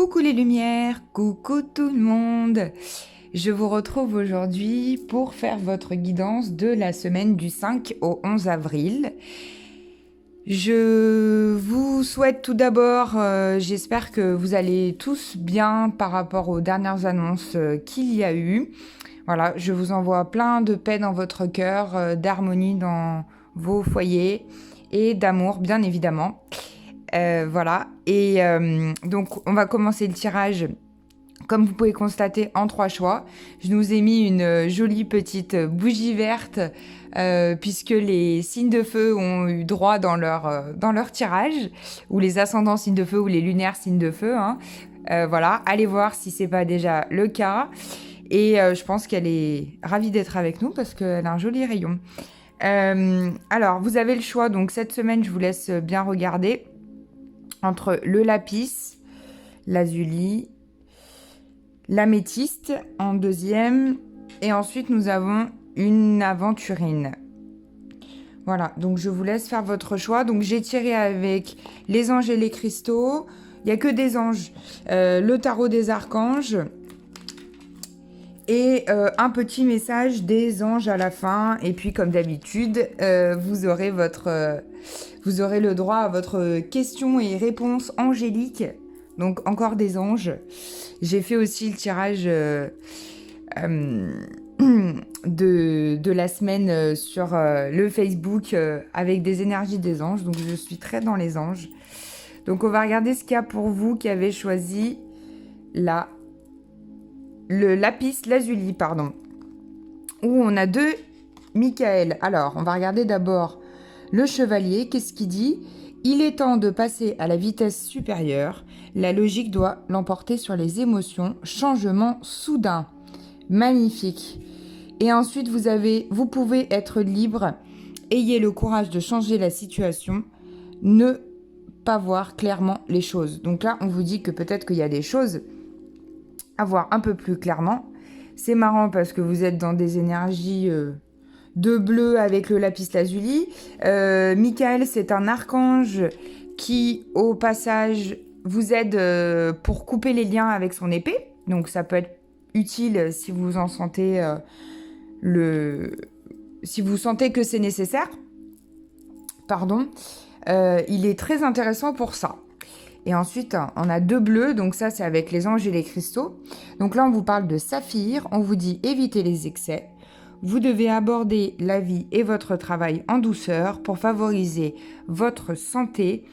Coucou les lumières, coucou tout le monde. Je vous retrouve aujourd'hui pour faire votre guidance de la semaine du 5 au 11 avril. Je vous souhaite tout d'abord, j'espère que vous allez tous bien par rapport aux dernières annonces qu'il y a eu. Voilà, je vous envoie plein de paix dans votre cœur, d'harmonie dans vos foyers et d'amour bien évidemment. Voilà, et donc on va commencer le tirage. Comme vous pouvez constater, en 3 choix. Je nous ai mis une jolie petite bougie verte puisque les signes de feu ont eu droit dans leur tirage, ou les ascendants signes de feu, ou les lunaires signes de feu. Voilà, allez voir si c'est pas déjà le cas. Et je pense qu'elle est ravie d'être avec nous parce qu'elle a un joli rayon. Alors, vous avez le choix. Donc cette semaine, je vous laisse bien regarder entre le lapis, lazuli, l'améthyste en deuxième, et ensuite nous avons une aventurine. Voilà, donc je vous laisse faire votre choix. Donc j'ai tiré avec les anges et les cristaux. Il n'y a que des anges. Le tarot des archanges. Et un petit message des anges à la fin. Et puis comme d'habitude, vous aurez le droit à votre question et réponse angélique. Donc encore des anges. J'ai fait aussi le tirage de la semaine sur le Facebook avec des énergies des anges. Donc je suis très dans les anges. Donc on va regarder ce qu'il y a pour vous qui avez choisi le lapis lazuli, pardon. Où on a 2 Michael. Alors on va regarder d'abord le chevalier. Qu'est-ce qu'il dit ? Il est temps de passer à la vitesse supérieure. La logique doit l'emporter sur les émotions. Changement soudain. Magnifique. Et ensuite, vous pouvez être libre. Ayez le courage de changer la situation. Ne pas voir clairement les choses. Donc là, on vous dit que peut-être qu'il y a des choses à voir un peu plus clairement. C'est marrant parce que vous êtes dans des énergies... de bleu avec le lapis lazuli. Michael, c'est un archange qui, au passage, vous aide pour couper les liens avec son épée. Donc ça peut être utile si vous en sentez si vous sentez que c'est nécessaire. Pardon. Il est très intéressant pour ça. Et ensuite, on a 2 bleus, donc ça, c'est avec les anges et les cristaux. Donc là, on vous parle de saphir. On vous dit évitez les excès. Vous devez aborder la vie et votre travail en douceur pour favoriser votre santé,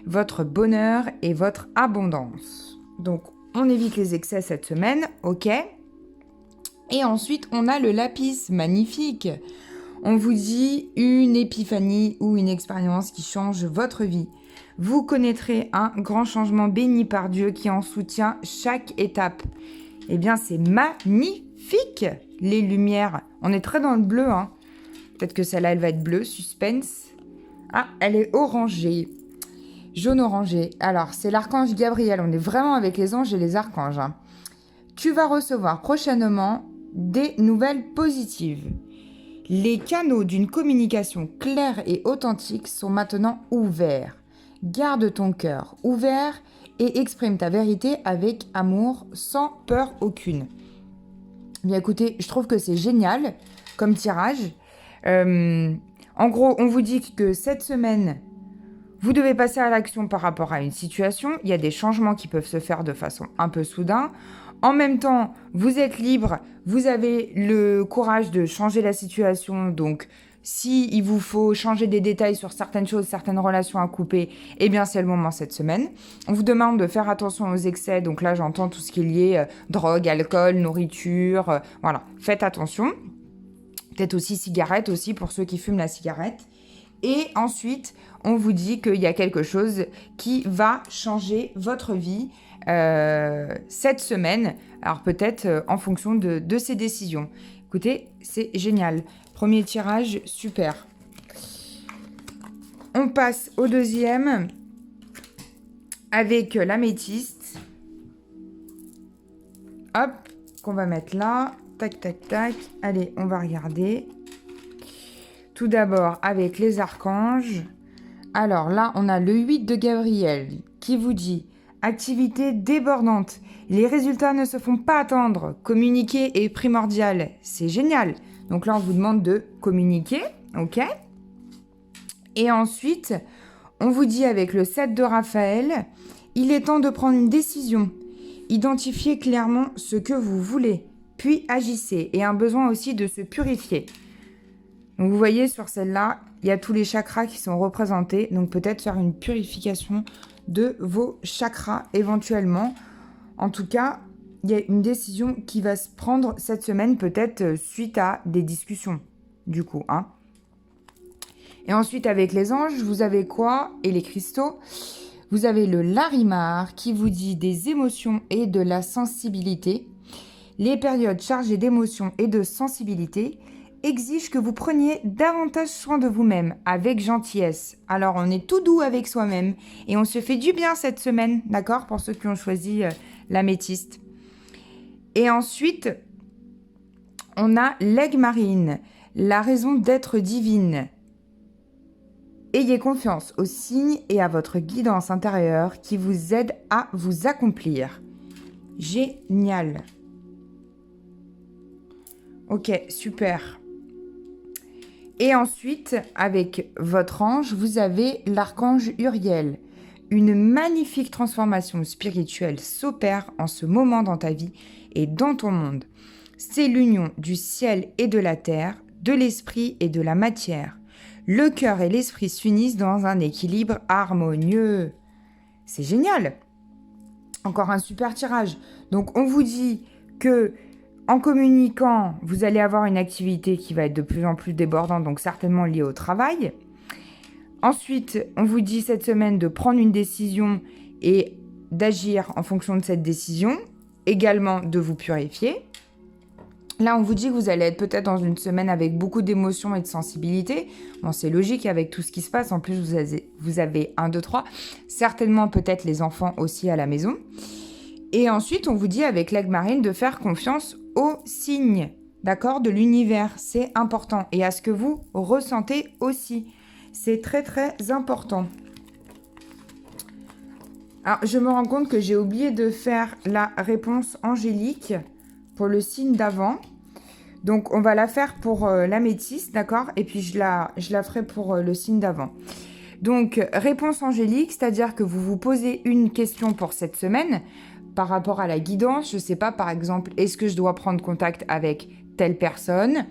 votre bonheur et votre abondance. Donc, on évite les excès cette semaine, ok ? Et ensuite, on a le lapis, magnifique. On vous dit une épiphanie ou une expérience qui change votre vie. Vous connaîtrez un grand changement béni par Dieu qui en soutient chaque étape. Eh bien, c'est magnifique, les lumières. On est très dans le bleu, hein. Peut-être que celle-là, elle va être bleue, suspense. Ah, elle est orangée. Jaune-orangé. Alors, c'est l'archange Gabriel. On est vraiment avec les anges et les archanges, hein. Tu vas recevoir prochainement des nouvelles positives. Les canaux d'une communication claire et authentique sont maintenant ouverts. Garde ton cœur ouvert et exprime ta vérité avec amour, sans peur aucune. Bien écoutez, je trouve que c'est génial comme tirage. En gros, on vous dit que cette semaine, vous devez passer à l'action par rapport à une situation. Il y a des changements qui peuvent se faire de façon un peu soudain. En même temps, vous êtes libre, vous avez le courage de changer la situation. Donc, si il vous faut changer des détails sur certaines choses, certaines relations à couper, eh bien, c'est le moment cette semaine. On vous demande de faire attention aux excès. Donc là, j'entends tout ce qui est lié drogue, alcool, nourriture. Voilà, faites attention. Peut-être aussi cigarette aussi pour ceux qui fument la cigarette. Et ensuite, on vous dit qu'il y a quelque chose qui va changer votre vie cette semaine. Alors peut-être en fonction de ces décisions. Écoutez, c'est génial. Premier tirage, super. On passe au deuxième avec l'améthyste. Hop, qu'on va mettre là. Tac, tac, tac. Allez, on va regarder. Tout d'abord avec les archanges. Alors là, on a le 8 de Gabriel qui vous dit activité débordante. Les résultats ne se font pas attendre. Communiquer est primordial. C'est génial. Donc là, on vous demande de communiquer, ok? Et ensuite, on vous dit avec le 7 de Raphaël, il est temps de prendre une décision. Identifiez clairement ce que vous voulez, puis agissez. Et un besoin aussi de se purifier. Donc vous voyez sur celle-là, il y a tous les chakras qui sont représentés. Donc peut-être faire une purification de vos chakras éventuellement. En tout cas, il y a une décision qui va se prendre cette semaine, peut-être suite à des discussions, du coup. Hein. Et ensuite, avec les anges, vous avez quoi? Et les cristaux, vous avez le Larimar qui vous dit des émotions et de la sensibilité. Les périodes chargées d'émotions et de sensibilité exige que vous preniez davantage soin de vous-même avec gentillesse. Alors, on est tout doux avec soi-même et on se fait du bien cette semaine, d'accord? Pour ceux qui ont choisi l'améthyste. Et ensuite, on a l'aigle marine, la raison d'être divine. Ayez confiance aux signes et à votre guidance intérieure qui vous aide à vous accomplir. Génial. Ok, super. Et ensuite, avec votre ange, vous avez l'archange Uriel. Une magnifique transformation spirituelle s'opère en ce moment dans ta vie et dans ton monde. C'est l'union du ciel et de la terre, de l'esprit et de la matière. Le cœur et l'esprit s'unissent dans un équilibre harmonieux. C'est génial. Encore un super tirage. Donc, on vous dit que en communiquant, vous allez avoir une activité qui va être de plus en plus débordante, donc certainement liée au travail. Ensuite, on vous dit cette semaine de prendre une décision et d'agir en fonction de cette décision. Également de vous purifier. Là, on vous dit que vous allez être peut-être dans une semaine avec beaucoup d'émotions et de sensibilité. Bon, c'est logique avec tout ce qui se passe. En plus, vous avez 1, 2, 3. Certainement peut-être les enfants aussi à la maison. Et ensuite, on vous dit avec l'aigle marine de faire confiance aux signes, d'accord, de l'univers. C'est important. Et à ce que vous ressentez aussi. C'est très, très important. Alors, je me rends compte que j'ai oublié de faire la réponse angélique pour le signe d'avant. Donc, on va la faire pour l'améthyste, d'accord? Et puis, je la ferai pour le signe d'avant. Donc, réponse angélique, c'est-à-dire que vous vous posez une question pour cette semaine par rapport à la guidance. Je ne sais pas, par exemple, est-ce que je dois prendre contact avec telle personne?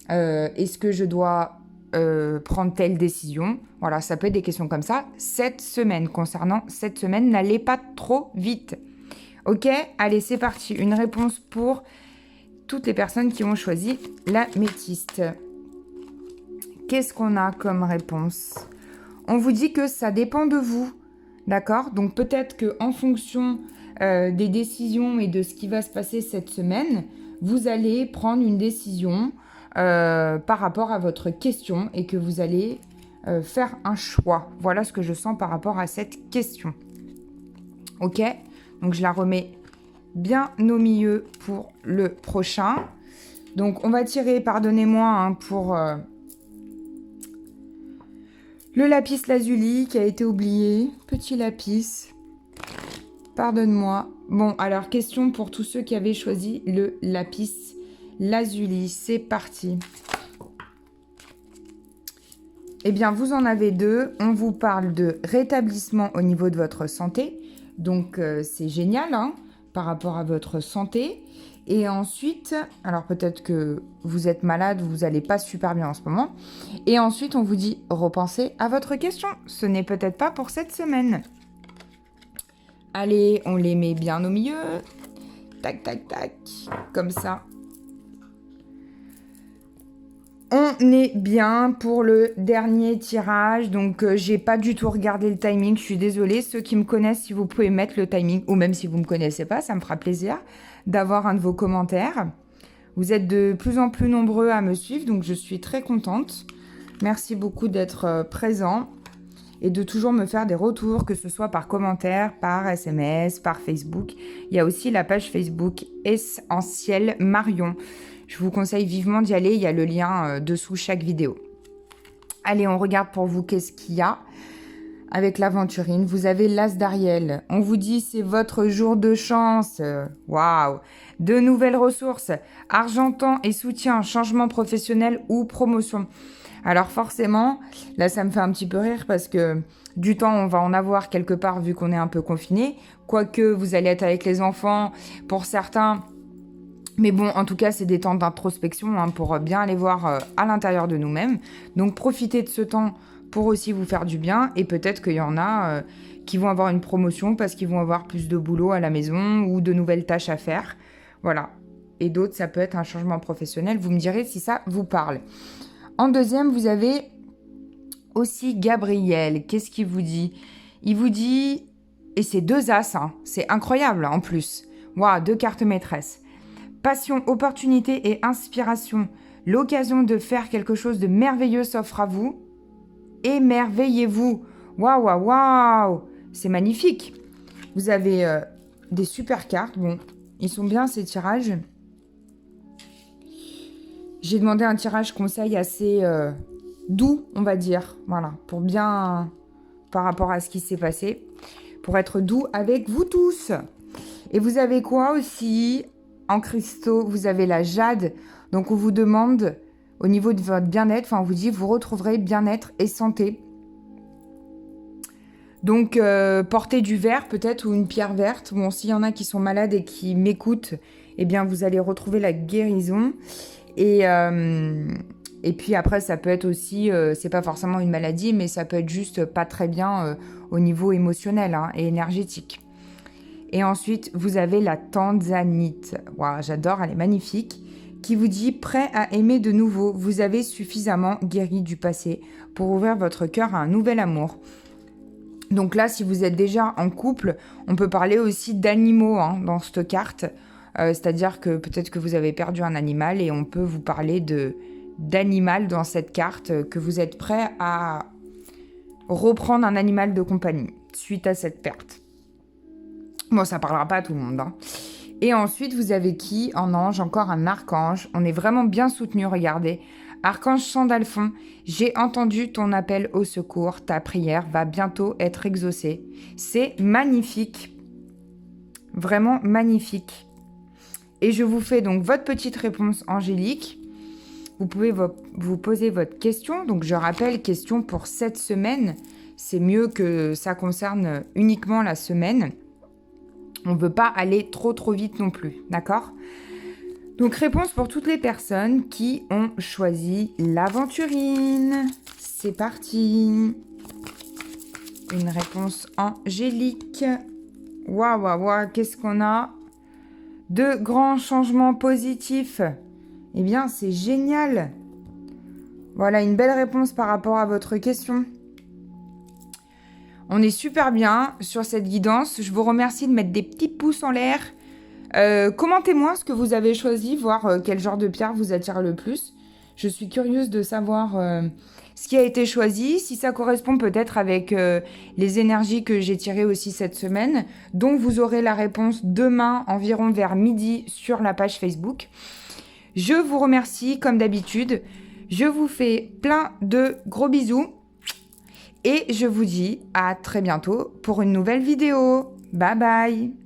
Est-ce que je dois prendre telle décision? Voilà, ça peut être des questions comme ça. Cette semaine, concernant cette semaine, n'allez pas trop vite. Ok, allez, c'est parti. Une réponse pour toutes les personnes qui ont choisi l'améthyste. Qu'est-ce qu'on a comme réponse? On vous dit que ça dépend de vous, d'accord? Donc peut-être qu'en fonction des décisions et de ce qui va se passer cette semaine, vous allez prendre une décision par rapport à votre question et que vous allez faire un choix. Voilà ce que je sens par rapport à cette question. Ok? Donc, je la remets bien au milieu pour le prochain. Donc, on va tirer, pardonnez-moi, hein, pour le lapis lazuli qui a été oublié. Petit lapis. Pardonne-moi. Bon, alors, question pour tous ceux qui avaient choisi le lapis lazuli. C'est parti. Eh bien, vous en avez 2. On vous parle de rétablissement au niveau de votre santé. Donc, c'est génial, hein, par rapport à votre santé. Et ensuite, alors peut-être que vous êtes malade, vous n'allez pas super bien en ce moment. Et ensuite, on vous dit, repensez à votre question. Ce n'est peut-être pas pour cette semaine. Allez, on les met bien au milieu. Tac, tac, tac. Comme ça. On est bien pour le dernier tirage, donc j'ai pas du tout regardé le timing, je suis désolée. Ceux qui me connaissent, si vous pouvez mettre le timing, ou même si vous me connaissez pas, ça me fera plaisir d'avoir un de vos commentaires. Vous êtes de plus en plus nombreux à me suivre, donc je suis très contente. Merci beaucoup d'être présent et de toujours me faire des retours, que ce soit par commentaire, par SMS, par Facebook. Il y a aussi la page Facebook Essentiel Marion. Je vous conseille vivement d'y aller, il y a le lien dessous chaque vidéo. Allez, on regarde pour vous qu'est-ce qu'il y a. avec l'aventurine, vous avez l'As d'Ariel. On vous dit c'est votre jour de chance. Waouh! De nouvelles ressources, argentan et soutien, changement professionnel ou promotion. Alors forcément, là ça me fait un petit peu rire parce que du temps on va en avoir quelque part vu qu'on est un peu confiné. Quoique vous allez être avec les enfants pour certains. Mais bon, en tout cas, c'est des temps d'introspection pour bien aller voir à l'intérieur de nous-mêmes. Donc profitez de ce temps pour aussi vous faire du bien. Et peut-être qu'il y en a qui vont avoir une promotion parce qu'ils vont avoir plus de boulot à la maison ou de nouvelles tâches à faire. Voilà. Et d'autres, ça peut être un changement professionnel. Vous me direz si ça vous parle. En deuxième, vous avez aussi Gabriel. Qu'est-ce qu'il vous dit? Il vous dit... Et c'est 2 as, c'est incroyable en plus. Waouh, 2 cartes maîtresses. Passion, opportunité et inspiration. L'occasion de faire quelque chose de merveilleux s'offre à vous. Émerveillez-vous. Waouh, waouh, waouh. C'est magnifique. Vous avez des super cartes. Bon, ils sont bien ces tirages. J'ai demandé un tirage conseil assez doux, on va dire. Voilà, pour bien... par rapport à ce qui s'est passé. Pour être doux avec vous tous. Et vous avez quoi aussi? En cristaux, vous avez la jade. Donc, on vous demande, au niveau de votre bien-être, on vous dit, vous retrouverez bien-être et santé. Donc, portez du verre peut-être ou une pierre verte. Bon, s'il y en a qui sont malades et qui m'écoutent, eh bien, vous allez retrouver la guérison. Et puis après, ça peut être aussi, c'est pas forcément une maladie, mais ça peut être juste pas très bien au niveau émotionnel et énergétique. Et ensuite, vous avez la tanzanite. Waouh, j'adore, elle est magnifique. Qui vous dit prêt à aimer de nouveau. Vous avez suffisamment guéri du passé pour ouvrir votre cœur à un nouvel amour. Donc là, si vous êtes déjà en couple, on peut parler aussi d'animaux dans cette carte. C'est-à-dire que peut-être que vous avez perdu un animal et on peut vous parler d'animal dans cette carte, que vous êtes prêt à reprendre un animal de compagnie suite à cette perte. Bon, ça parlera pas à tout le monde. Et ensuite, vous avez qui en ange? Encore un archange. On est vraiment bien soutenu, regardez. Archange Sandalphon, j'ai entendu ton appel au secours. Ta prière va bientôt être exaucée. C'est magnifique. Vraiment magnifique. Et je vous fais donc votre petite réponse angélique. Vous pouvez vous poser votre question. Donc, je rappelle, question pour cette semaine. C'est mieux que ça concerne uniquement la semaine. On ne veut pas aller trop vite non plus, d'accord? Donc, réponse pour toutes les personnes qui ont choisi l'aventurine. C'est parti. Une réponse angélique. Waouh, waouh, waouh, qu'est-ce qu'on a? De grands changements positifs. Eh bien, c'est génial. Voilà, une belle réponse par rapport à votre question. On est super bien sur cette guidance. Je vous remercie de mettre des petits pouces en l'air. Commentez-moi ce que vous avez choisi, voir quel genre de pierre vous attire le plus. Je suis curieuse de savoir ce qui a été choisi, si ça correspond peut-être avec les énergies que j'ai tirées aussi cette semaine. Donc, vous aurez la réponse demain, environ vers midi, sur la page Facebook. Je vous remercie, comme d'habitude. Je vous fais plein de gros bisous. Et je vous dis à très bientôt pour une nouvelle vidéo. Bye bye!